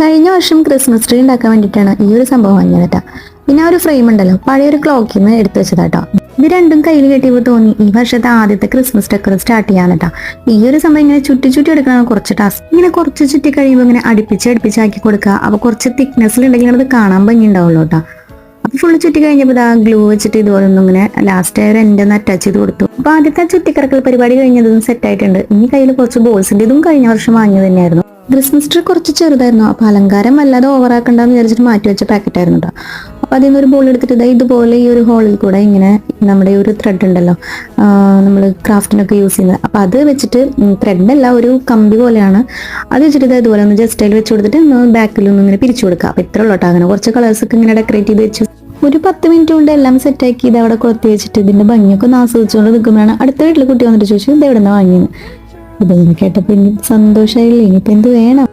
കഴിഞ്ഞ വർഷം Christmas tree ഉണ്ടാക്കാൻ വേണ്ടിയിട്ടാണ് ഈ ഒരു സംഭവം വാങ്ങിയത് കേട്ടോ. പിന്നെ ആ ഒരു ഫ്രെയിം ഉണ്ടല്ലോ, പഴയൊരു ക്ലോക്കിൽ നിന്ന് എടുത്തു വെച്ചതാട്ടോ. ഇത് രണ്ടും കയ്യിൽ കെട്ടിയപ്പോൾ തോന്നി ഈ വർഷത്തെ ആദ്യത്തെ ക്രിസ്മസ് ഡെക്കർ സ്റ്റാർട്ട് ചെയ്യാൻ കേട്ടോ. ഈ ഒരു സംഭവം ഇങ്ങനെ ചുറ്റി ചുറ്റി എടുക്കണം കുറച്ച് ടാസ്ക്. ഇങ്ങനെ കുറച്ച് ചുറ്റി കഴിയുമ്പോൾ ഇങ്ങനെ അടുപ്പിച്ചാക്കി കൊടുക്കുക. അപ്പോൾ കുറച്ച് തിക്നെസ്സിലുണ്ടെങ്കിൽ അത് കാണാൻ ഭംഗി ഉണ്ടാവുള്ളൂ കേട്ടോ. അപ്പൊ ഫുള്ള് ചുറ്റി കഴിഞ്ഞപ്പോൾ ആ ഗ്ലൂ വെച്ചിട്ട് ഇതുപോലെ ഒന്നും ഇങ്ങനെ ലാസ്റ്റ് ഒരു എൻ്റെ ഒന്ന് അറ്റാച്ച് ചെയ്ത് കൊടുത്തു. അപ്പൊ ആദ്യത്തെ ചുറ്റിക്കറക്കൽ പരിപാടി കഴിഞ്ഞതും സെറ്റ് ആയിട്ടുണ്ട്. ഇനി കയ്യിൽ കുറച്ച് ബോൾസിന്റെ ഇതും കഴിഞ്ഞ വർഷം വാങ്ങിയത് തന്നെയായിരുന്നു. ക്രിസ്മസ് ട്രീ കുറച്ച് ചെറുതായിരുന്നു, അപ്പൊ അലങ്കാരം വല്ലാതെ ഓവറാക്കണ്ടെന്ന് വിചാരിച്ചിട്ട് മാറ്റി വെച്ച പാക്കറ്റ് ആയിരുന്നു കേട്ടോ. അപ്പൊ അതിൽ നിന്ന് ഒരു ബോൾ എടുത്തിട്ട് ഇതുപോലെ ഈ ഒരു ഹോളിൽ കൂടെ ഇങ്ങനെ നമ്മുടെ ഒരു ത്രെഡ് ഉണ്ടല്ലോ, നമ്മൾ ക്രാഫ്റ്റിനൊക്കെ യൂസ് ചെയ്യുന്നത്, അപ്പൊ അത് വെച്ചിട്ട് ത്രെഡല്ല, ഒരു കമ്പി പോലെയാണ്, അത് വെച്ചിട്ട് ഇതുപോലെ ഒന്ന് ജസ്റ്റ് അതിൽ വെച്ച് കൊടുത്തിട്ട് ബാക്കിലൊന്നും ഇങ്ങനെ പിരിച്ചു കൊടുക്കുക. അപ്പൊ ഇത്ര ഉള്ളൂ കേട്ടോ. അങ്ങനെ കുറച്ച് കളേഴ്സ് ഒക്കെ ഇങ്ങനെ ഡെക്കറേറ്റ് ചെയ്ത് വെച്ചു. ഒരു 10 മിനിറ്റ് കൊണ്ട് എല്ലാം സെറ്റാക്കി ഇത് അവിടെ കൊത്തി വെച്ചിട്ട് ഇതിന്റെ ഭംഗിയൊക്കെ ഒന്ന് ആസ്വദിച്ചുകൊണ്ട് നിൽക്കുമ്പോഴാണ് അടുത്ത വീട്ടിൽ കുട്ടി വന്നിട്ട് ചോദിച്ചു ഇത് എവിടെ നിന്ന് വാങ്ങിയെന്ന്. ഇതൊന്നും കേട്ടപ്പോ എനിക്ക് സന്തോഷമായില്ലേ, ഇനിയിപ്പോ എന്ത് വേണം.